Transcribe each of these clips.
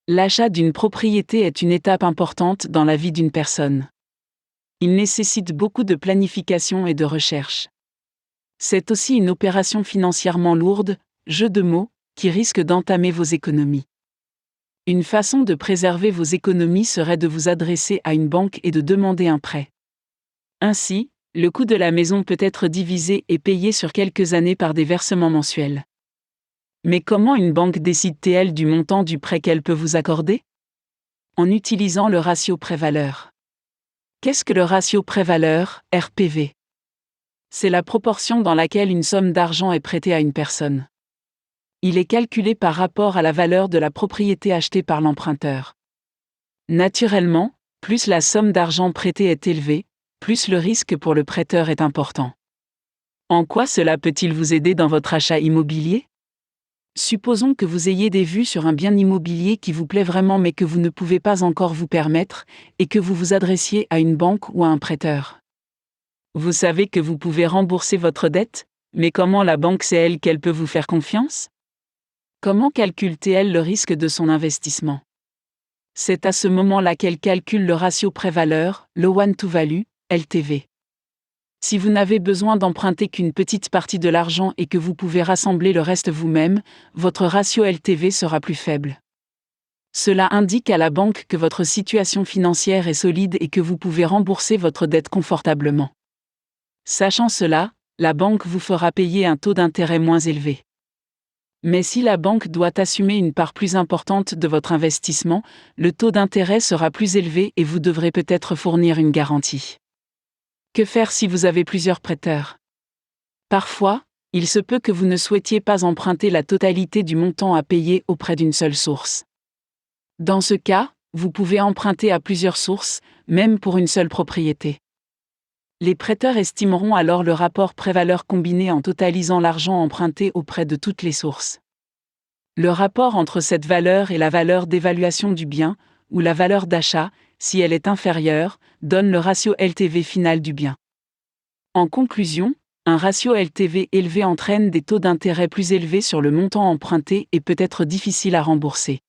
L'achat d'une propriété est une étape importante dans la vie d'une personne. Il nécessite beaucoup de planification et de recherche. C'est aussi une opération financièrement lourde, jeu de mots, qui risque d'entamer vos économies. Une façon de préserver vos économies serait de vous adresser à une banque et de demander un prêt. Ainsi, le coût de la maison peut être divisé et payé sur quelques années par des versements mensuels. Mais comment une banque décide-t-elle du montant du prêt qu'elle peut vous accorder? En utilisant le ratio prêt-valeur. Qu'est-ce que le ratio prêt-valeur, RPV? C'est la proportion dans laquelle une somme d'argent est prêtée à une personne. Il est calculé par rapport à la valeur de la propriété achetée par l'emprunteur. Naturellement, plus la somme d'argent prêtée est élevée, plus le risque pour le prêteur est important. En quoi cela peut-il vous aider dans votre achat immobilier? Supposons que vous ayez des vues sur un bien immobilier qui vous plaît vraiment mais que vous ne pouvez pas encore vous permettre, et que vous vous adressiez à une banque ou à un prêteur. Vous savez que vous pouvez rembourser votre dette, mais comment la banque sait-elle qu'elle peut vous faire confiance? Comment calcule-t-elle le risque de son investissement? C'est à ce moment-là qu'elle calcule le ratio prêt-valeur, le loan-to-value, LTV. Si vous n'avez besoin d'emprunter qu'une petite partie de l'argent et que vous pouvez rassembler le reste vous-même, votre ratio LTV sera plus faible. Cela indique à la banque que votre situation financière est solide et que vous pouvez rembourser votre dette confortablement. Sachant cela, la banque vous fera payer un taux d'intérêt moins élevé. Mais si la banque doit assumer une part plus importante de votre investissement, le taux d'intérêt sera plus élevé et vous devrez peut-être fournir une garantie. Que faire si vous avez plusieurs prêteurs? Parfois, il se peut que vous ne souhaitiez pas emprunter la totalité du montant à payer auprès d'une seule source. Dans ce cas, vous pouvez emprunter à plusieurs sources, même pour une seule propriété. Les prêteurs estimeront alors le rapport prêt-valeur combiné en totalisant l'argent emprunté auprès de toutes les sources. Le rapport entre cette valeur et la valeur d'évaluation du bien, ou la valeur d'achat, si elle est inférieure, donne le ratio LTV final du bien. En conclusion, un ratio LTV élevé entraîne des taux d'intérêt plus élevés sur le montant emprunté et peut être difficile à rembourser.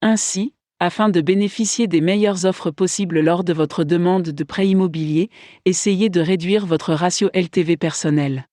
Ainsi, afin de bénéficier des meilleures offres possibles lors de votre demande de prêt immobilier, essayez de réduire votre ratio LTV personnel.